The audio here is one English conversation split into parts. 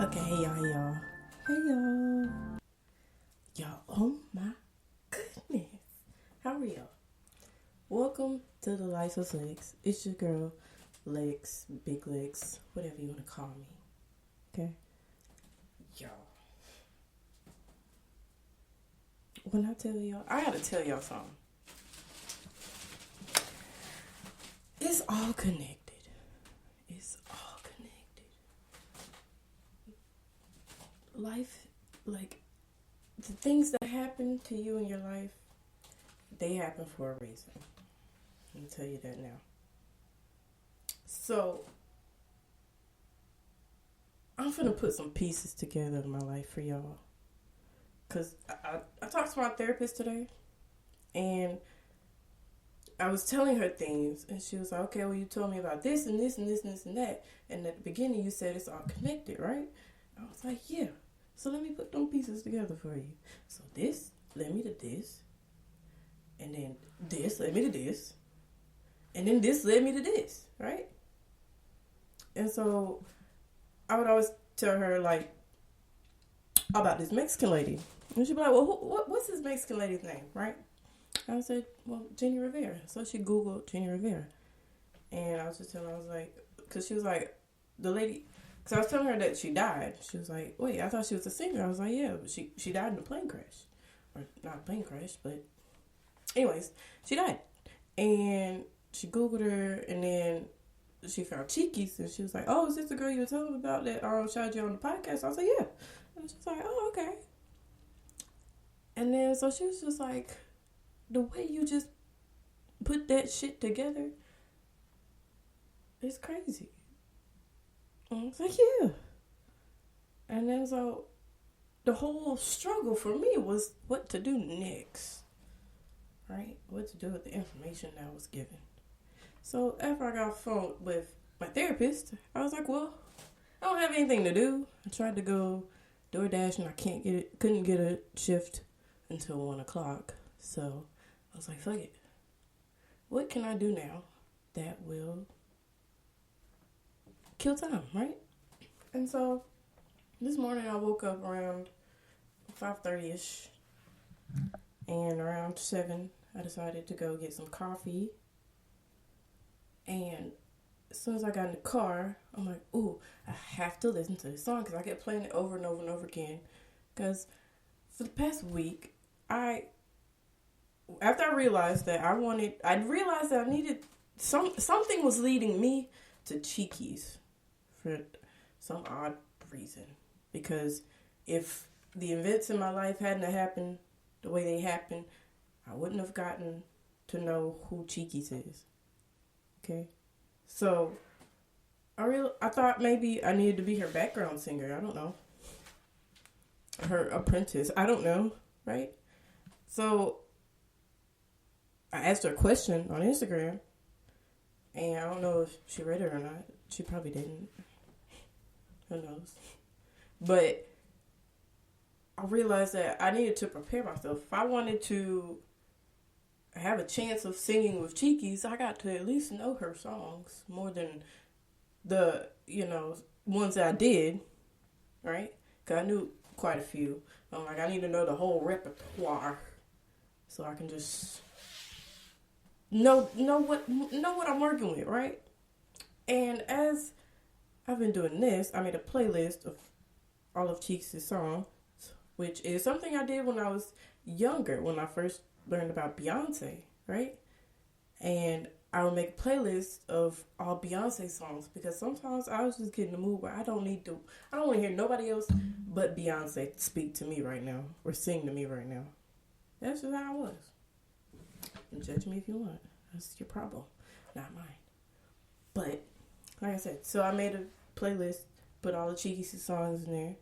Okay, hey y'all, hey y'all. Hey y'all. Y'all, oh my goodness. How are y'all? Welcome to the Life of Lex. It's your girl, Lex, Big Lex, whatever you want to call me. Okay? Y'all. When I tell y'all, I gotta tell y'all something. It's all connected. It's all connected. Life, like, the things that happen to you in your life, they happen for a reason. Let me tell you that now. So, I'm finna put some pieces together in my life for y'all. Because I talked to my therapist today, and I was telling her things, and she was like, okay, well, you told me about this and this and this and this and that. And at the beginning, you said it's all connected, right? I was like, yeah. So let me put them pieces together for you. So this led me to this. And then this led me to this. And then this led me to this, right? And so I would always tell her, like, about this Mexican lady. And she'd be like, well, what's this Mexican lady's name, right? I said, well, Jenny Rivera. So she Googled Jenny Rivera. And I was just telling her, I was like, because she was like, the lady, because I was telling her that she died. She was like, wait, I thought she was a singer. I was like, yeah, but she died in a plane crash. Or not a plane crash, but anyways, she died. And she Googled her, and then she found Cheekies, and she was like, oh, is this the girl you were telling me about that showed you on the podcast? I was like, yeah. And she was like, oh, okay. And then, so she was just like, the way you just put that shit together is crazy. And I was like, yeah. And then, so, the whole struggle for me was what to do next. Right? What to do with the information that was given. So, after I got off the phone with my therapist, I was like, well, I don't have anything to do. I tried to go DoorDash, and I couldn't get a shift until 1 o'clock. So, I was like, fuck it. What can I do now that will kill time, right? And so, this morning I woke up around 5:30ish. And around 7, I decided to go get some coffee. And as soon as I got in the car, I'm like, ooh, I have to listen to this song. Because I kept playing it over and over and over again. Because for the past week, after I realized that I needed, something was leading me to Cheekies for some odd reason. Because if the events in my life hadn't happened the way they happened, I wouldn't have gotten to know who Cheekies is. Okay? So, I thought maybe I needed to be her background singer. I don't know. Her apprentice. I don't know. Right? So, I asked her a question on Instagram, and I don't know if she read it or not. She probably didn't. Who knows? But I realized that I needed to prepare myself. If I wanted to have a chance of singing with Cheekies, I got to at least know her songs more than the, ones that I did, right? Because I knew quite a few. I'm like, I need to know the whole repertoire so I can just know what I'm working with, right? And as I've been doing this, I made a playlist of all of Cheeks' songs, which is something I did when I was younger, when I first learned about Beyonce, right? And I would make a playlist of all Beyonce songs because sometimes I was just getting in the mood where I don't want to hear nobody else but Beyonce speak to me right now or sing to me right now. That's just how I was. And judge me if you want. That's your problem, not mine. But, like I said, so I made a playlist, put all the Cheeky songs in there.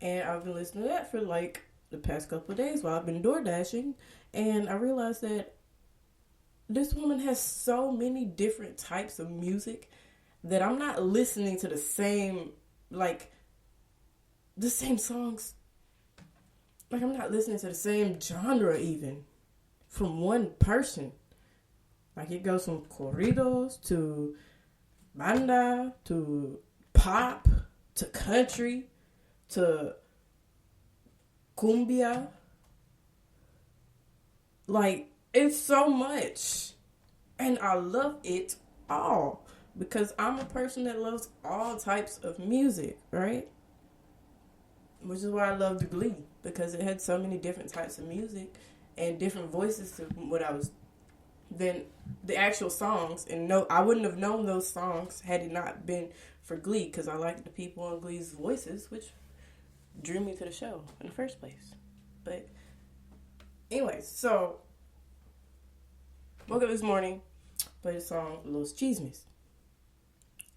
And I've been listening to that for like the past couple of days while I've been door dashing. And I realized that this woman has so many different types of music that I'm not listening to the same songs. Like, I'm not listening to the same genre even from one person. Like, it goes from corridos to banda to pop to country to cumbia. Like, it's so much. And I love it all. Because I'm a person that loves all types of music, right? Which is why I loved Glee. Because it had so many different types of music and different voices to what I was... Than the actual songs. And no, I wouldn't have known those songs had it not been for Glee. Because I liked the people on Glee's voices, which drew me to the show in the first place. But anyways, so woke up this morning, played a song, Los Chismes.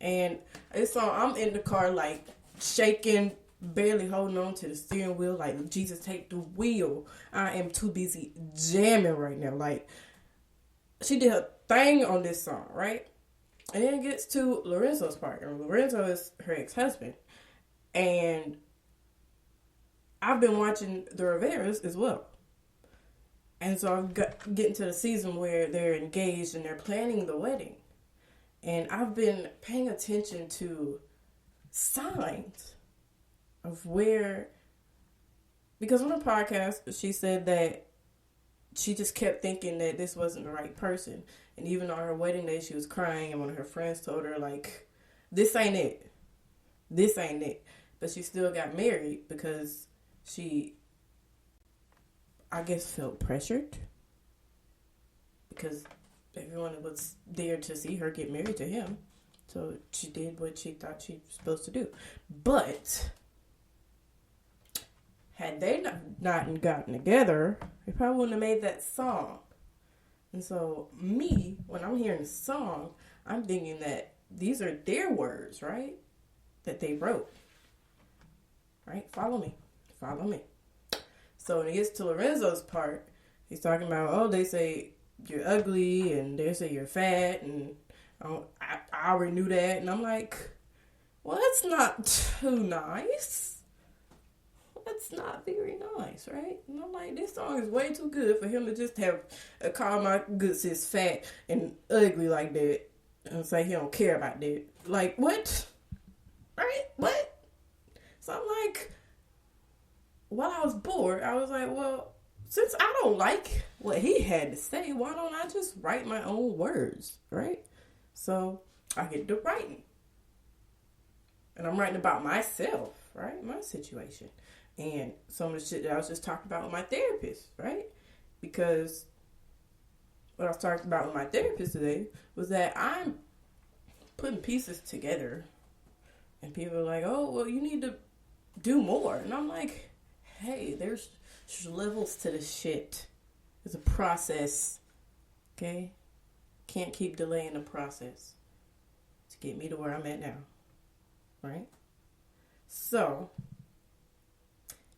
And this song, I'm in the car like shaking, barely holding on to the steering wheel, like, Jesus, take the wheel. I am too busy jamming right now. Like, she did her thing on this song, right? And then it gets to Lorenzo's part. And Lorenzo is her ex-husband. And I've been watching the Riveras as well. And so I'm getting to the season where they're engaged and they're planning the wedding. And I've been paying attention to signs of where... Because on the podcast, she said that she just kept thinking that this wasn't the right person. And even on her wedding day, she was crying. And one of her friends told her, like, this ain't it. This ain't it. But she still got married because she, I guess, felt pressured. Because everyone was there to see her get married to him. So she did what she thought she was supposed to do. But had they not gotten together, they probably wouldn't have made that song. And so me, when I'm hearing the song, I'm thinking that these are their words, right? That they wrote. Right? Follow me. Follow me. So when it gets to Lorenzo's part, he's talking about, oh, they say you're ugly, and they say you're fat, and I already knew that. And I'm like, well, that's not too nice. That's not very nice, right? And I'm like, this song is way too good for him to just have call my good sis fat and ugly like that and say he don't care about that. Like, what? Right? What? So I'm like, while I was bored, I was like, well, since I don't like what he had to say, why don't I just write my own words, right? So I get to writing. And I'm writing about myself, right? My situation. And some of the shit that I was just talking about with my therapist, right? Because what I was talking about with my therapist today was that I'm putting pieces together. And people are like, oh, well, you need to do more. And I'm like, hey, there's levels to this shit. It's a process, okay? Can't keep delaying the process to get me to where I'm at now, right? So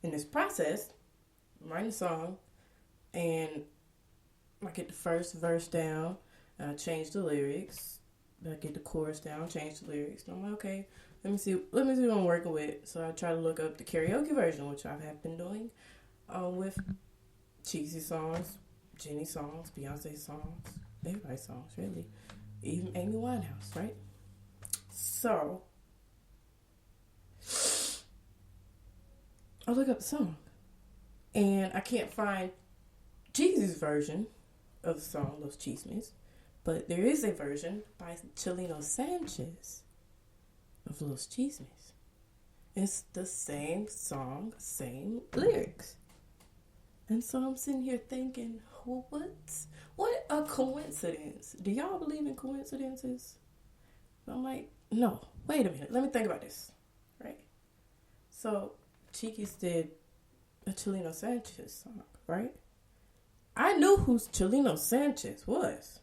in this process, I'm writing a song, and I get the first verse down, I change the lyrics, I get the chorus down, change the lyrics, and I'm like, okay, let me see what I'm working with. So I try to look up the karaoke version, which I have been doing with Cheesy songs, Jenny songs, Beyonce songs, everybody's songs, really. Even Amy Winehouse, right? So I look up the song, and I can't find Jeezy's version of the song, Los Chismes, but there is a version by Chelino Sanchez of Los Chismes. It's the same song, same lyrics. And so I'm sitting here thinking, what a coincidence. Do y'all believe in coincidences? I'm like, no, wait a minute, let me think about this, right? So Cheekies did a Chelino Sanchez song, right? I knew who Chelino Sanchez was.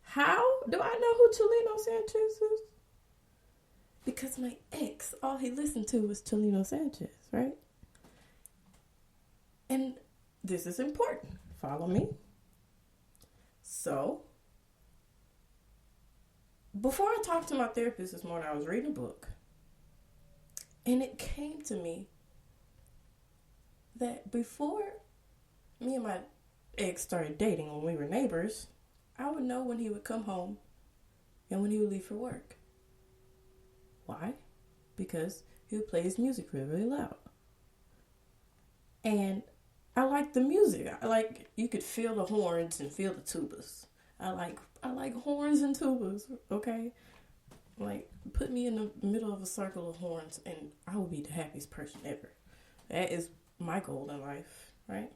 How do I know who Chelino Sanchez is? Because my ex, all he listened to was Chelino Sanchez, right? And this is important. Follow me. So, before I talked to my therapist this morning, I was reading a book. And it came to me that before me and my ex started dating, when we were neighbors, I would know when he would come home and when he would leave for work. Why? Because he would play his music really, really loud. And I like the music. I like, you could feel the horns and feel the tubas. I like horns and tubas, okay? Like, put me in the middle of a circle of horns and I will be the happiest person ever. That is my goal in life, right?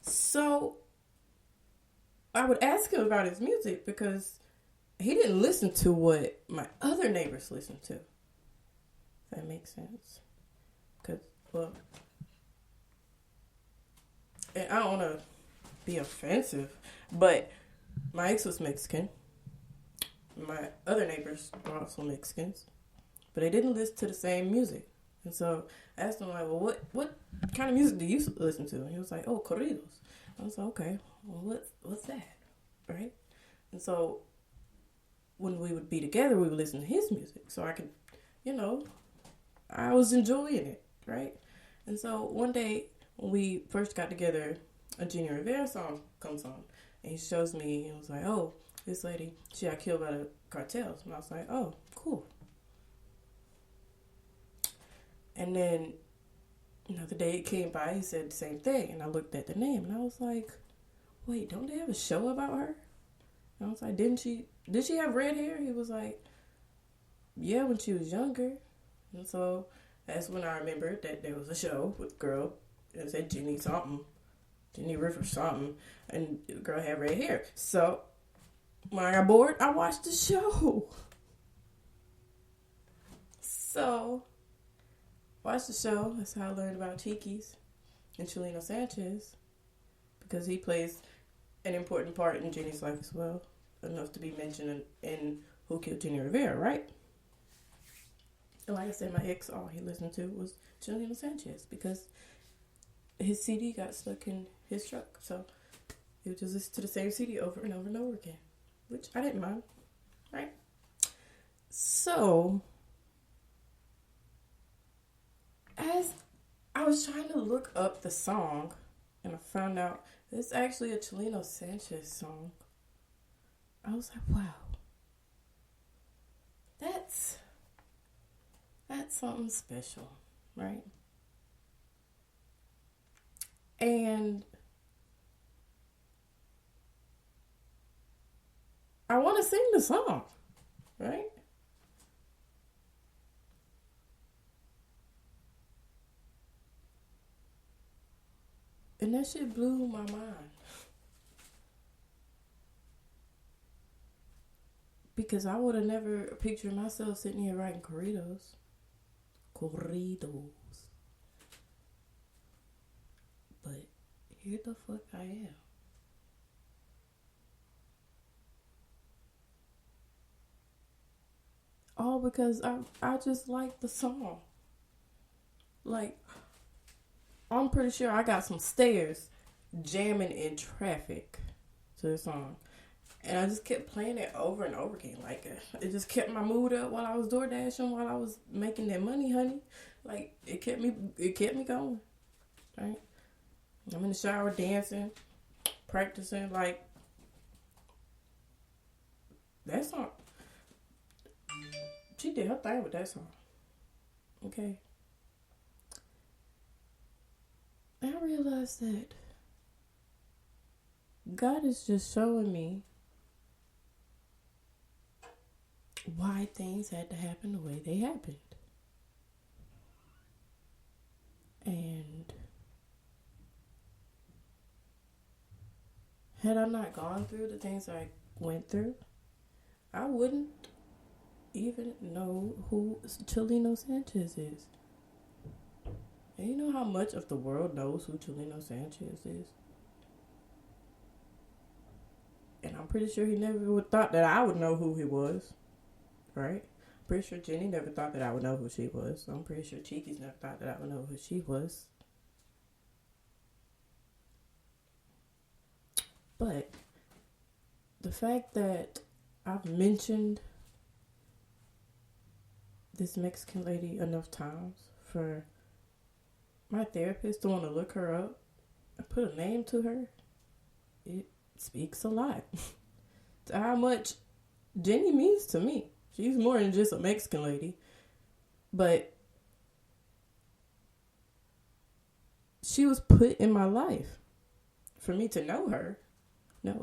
So I would ask him about his music because he didn't listen to what my other neighbors listened to. If that makes sense. Because, well, and I don't want to be offensive, but my ex was Mexican. My other neighbors were also Mexicans, but they didn't listen to the same music. And so I asked him, like, well, what kind of music do you listen to? And he was like, oh, corridos. I was like, okay, well, what's that, right? And so when we would be together, we would listen to his music. So I could, I was enjoying it, right? And so one day when we first got together, a Jenni Rivera song comes on. And he shows me, and was like, oh, this lady, she got killed by the cartels. And I was like, oh, cool. And then, the day it came by, he said the same thing. And I looked at the name, and I was like, wait, don't they have a show about her? And I was like, did she have red hair? He was like, yeah, when she was younger. And so that's when I remembered that there was a show with a girl that said Jenni River something, and the girl had red hair. So when I got bored, I watched the show. So watched the show. That's how I learned about Chiquis and Chelino Sanchez, because he plays an important part in Jenni's life as well, enough to be mentioned in Who Killed Jenni Rivera, right? And like I said, my ex, all he listened to was Chelino Sanchez, because his CD got stuck in his truck. So he would just listen to the same CD over and over and over again, which I didn't mind, right? So as I was trying to look up the song, and I found out it's actually a Chelino Sanchez song. I was like, wow, that's something special, right? And I want to sing the song, right? And that shit blew my mind. Because I would have never pictured myself sitting here writing corridos. But here the fuck I am. All because I just like the song. Like, I'm pretty sure I got some stairs jamming in traffic to the song. And I just kept playing it over and over again. Like, it just kept my mood up while I was door dashing, while I was making that money, honey. Like, it kept me going, right? I'm in the shower dancing, practicing. Like, that song, she did her thing with that song, okay? I realized that God is just showing me why things had to happen the way they happened. And had I not gone through the things I went through, I wouldn't even know who Chelino Sanchez is. And you know how much of the world knows who Chelino Sanchez is? And I'm pretty sure he never would thought that I would know who he was. Right? Pretty sure Jenni never thought that I would know who she was. I'm pretty sure Chiquis never thought that I would know who she was. But the fact that I've mentioned this Mexican lady enough times for my therapist to want to look her up and put a name to her, it speaks a lot to how much Jenni means to me. She's more than just a Mexican lady. But she was put in my life for me to know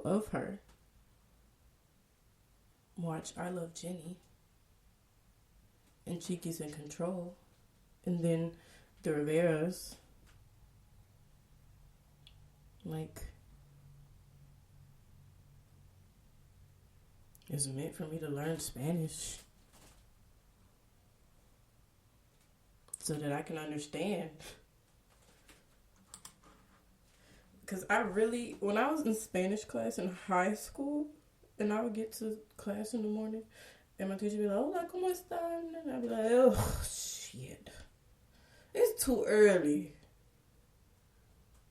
of her. Watch I Love Jenny and Cheeky's in Control, and then the Riveras. Like, it's meant for me to learn Spanish so that I can understand. Because when I was in Spanish class in high school, and I would get to class in the morning, and my teacher would be like, hola, ¿cómo están? And I'd be like, oh, shit. It's too early.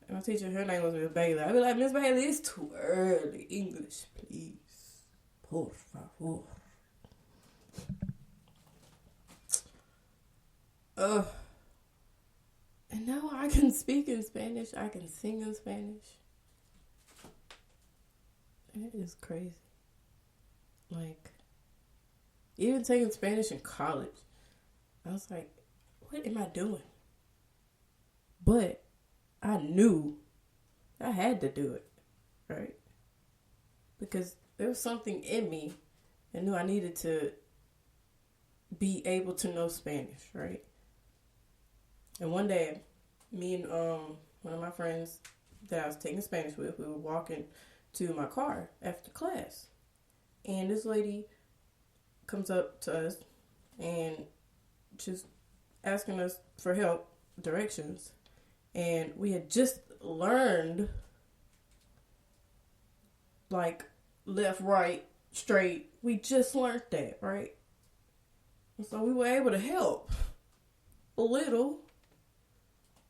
And my teacher, her name was Miss Bailey. I'd be like, Miss Bailey, it's too early. English, please. Por favor. And now I can speak in Spanish. I can sing in Spanish. It is crazy. Like, even taking Spanish in college, I was like, what am I doing? But I knew I had to do it, right? Because there was something in me that knew I needed to be able to know Spanish, right? And one day, me and one of my friends that I was taking Spanish with, we were walking to my car after class. And this lady comes up to us and she's asking us for help, directions. And we had just learned, like, left, right, straight. We just learned that, right? And so we were able to help a little.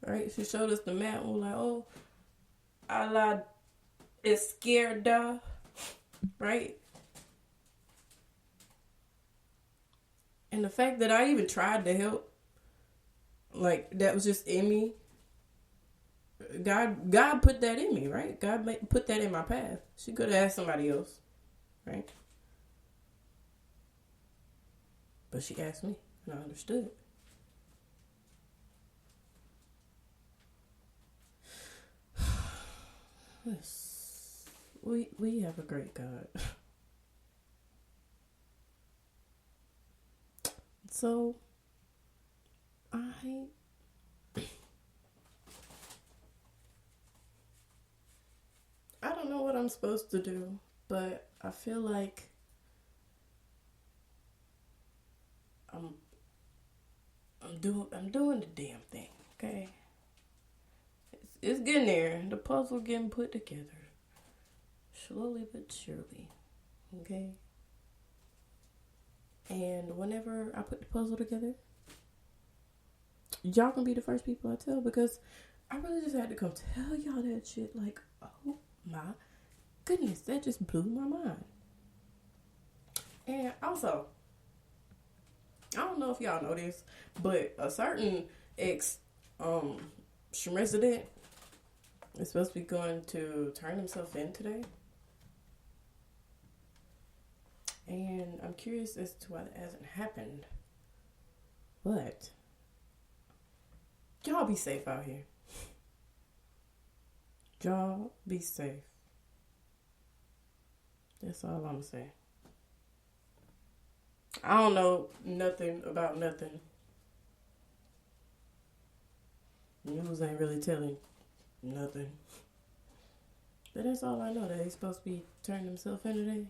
Right? She showed us the map. We're like, oh, a la izquierda. Right? And the fact that I even tried to help, like, that was just in me. God put that in me, right? God put that in my path. She could have asked somebody else, right? But she asked me, and I understood. We have a great God. So I don't know what I'm supposed to do, but I feel like I'm doing the damn thing, okay? It's getting there. The puzzle getting put together. Slowly but surely. Okay? And whenever I put the puzzle together, y'all gonna be the first people I tell, because I really just had to come tell y'all that shit. Like, oh my goodness, that just blew my mind. And also, I don't know if y'all know this, but a certain resident is supposed to be going to turn himself in today. And I'm curious as to why that hasn't happened. But y'all be safe out here. Y'all be safe. That's all I'm saying. I don't know nothing about nothing. News ain't really telling nothing. But that's all I know, that he's supposed to be turning himself in today.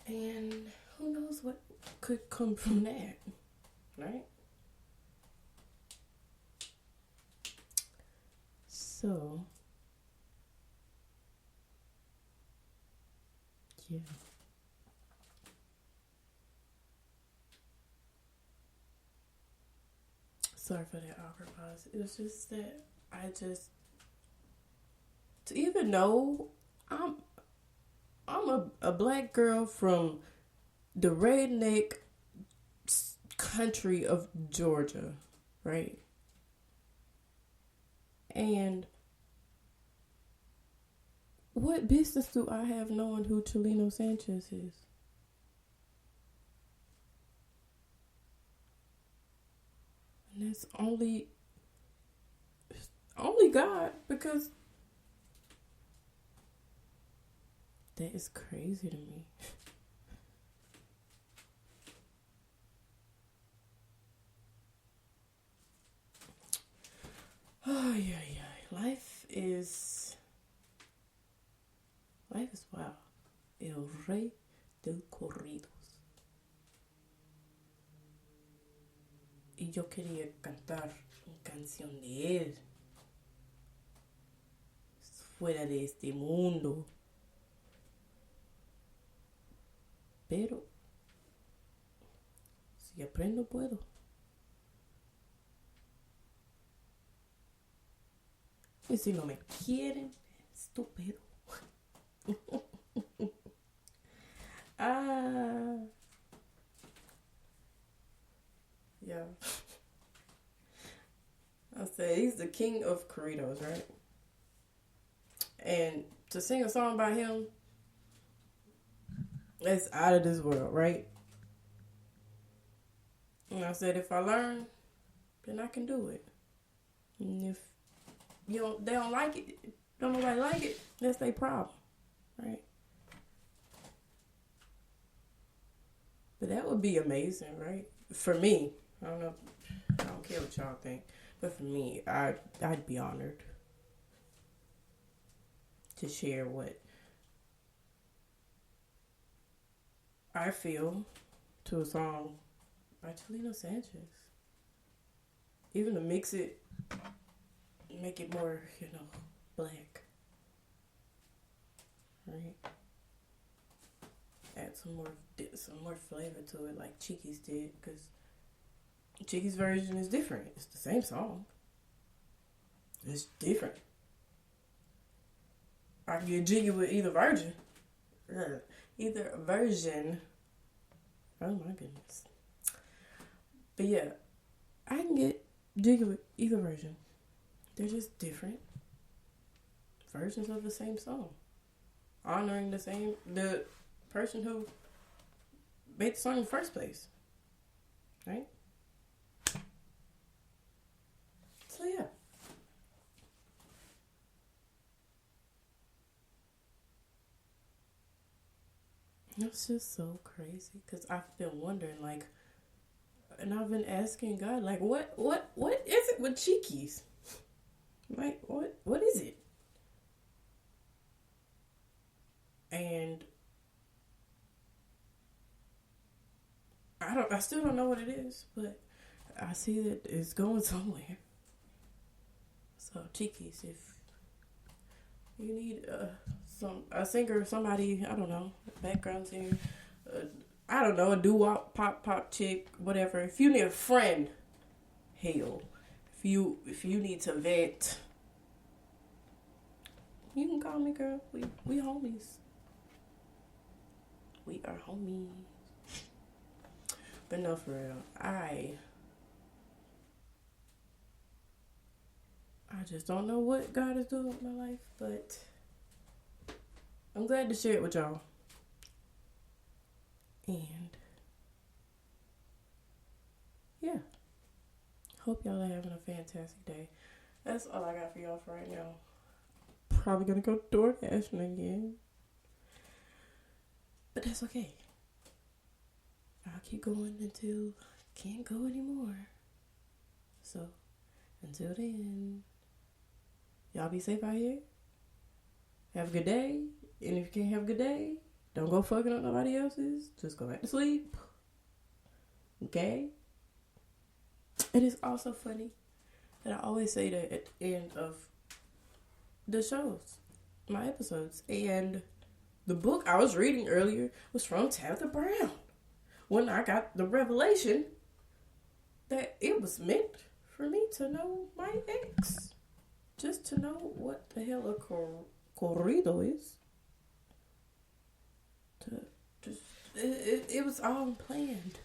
And who knows what could come from that, right? So, yeah. Sorry for that awkward pause. It was just that to even know I'm a black girl from the redneck country of Georgia, right? And what business do I have knowing who Chelino Sanchez is? it's only God, because that is crazy to me. Oh yeah. Life is wow. El Rey del Corridos. Y yo quería cantar una canción de él. Fuera de este mundo. Pero si aprendo puedo. Y si no me quieren, estúpido. Yeah. I said he's the king of corridos, right? And to sing a song by him, it's out of this world, right? And I said if I learn, then I can do it. And if they don't like it, don't nobody like it, that's their problem, right? But that would be amazing, right? For me, I don't care what y'all think, but for me, I'd be honored to share what I feel to a song by Chelino Sanchez. Even to mix it, make it more, black, right? Add some more flavor to it, like Cheeky's did, because Cheeky's version is different. It's the same song. It's different. I can get jiggy with either version. Oh my goodness. But yeah, I can get jiggy with either version. They're just different versions of the same song, honoring the person who made the song in the first place, right? So yeah. It's just so crazy, because I've been wondering, like, and I've been asking God, like, what is it with Cheekies? Like, what is it? And I still don't know what it is, but I see that it's going somewhere. So Cheekies, if you need a singer, somebody, I don't know, background singer, I don't know, a doo-wop, pop chick, whatever. If you need a friend, hell, if you need to vent, you can call me, girl. We homies. We are homies. But no, for real, I just don't know what God is doing with my life, but I'm glad to share it with y'all. And yeah, hope y'all are having a fantastic day. That's all I got for y'all for right now. Probably gonna go door dashing again, but that's okay. I'll keep going until I can't go anymore. So until then, y'all be safe out here. Have a good day. And if you can't have a good day, don't go fucking up nobody else's. Just go back to sleep. Okay? It is also funny that I always say that at the end of the shows, my episodes. And the book I was reading earlier was from Tabitha Brown. When I got the revelation that it was meant for me to know my ex. Just to know what the hell a corrido is. It was all planned.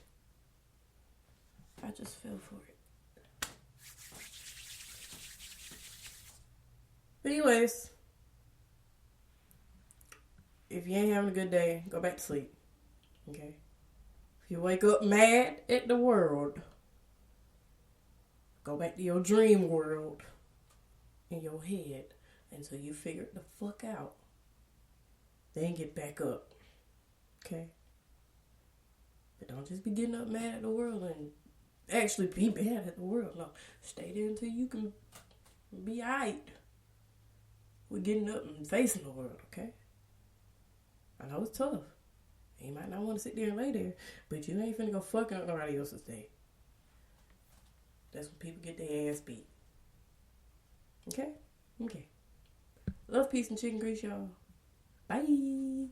I just fell for it. But anyways, if you ain't having a good day, go back to sleep. Okay? If you wake up mad at the world, Go back to your dream world in your head until you figure it the fuck out. Then get back up. Okay? But don't just be getting up mad at the world and actually be mad at the world. No. Stay there until you can be alright with getting up and facing the world, okay? I know it's tough. You might not want to sit there and lay there, but you ain't finna go fucking up nobody else's day. That's when people get their ass beat. Okay? Okay. Love, peace, and chicken grease, y'all. Bye.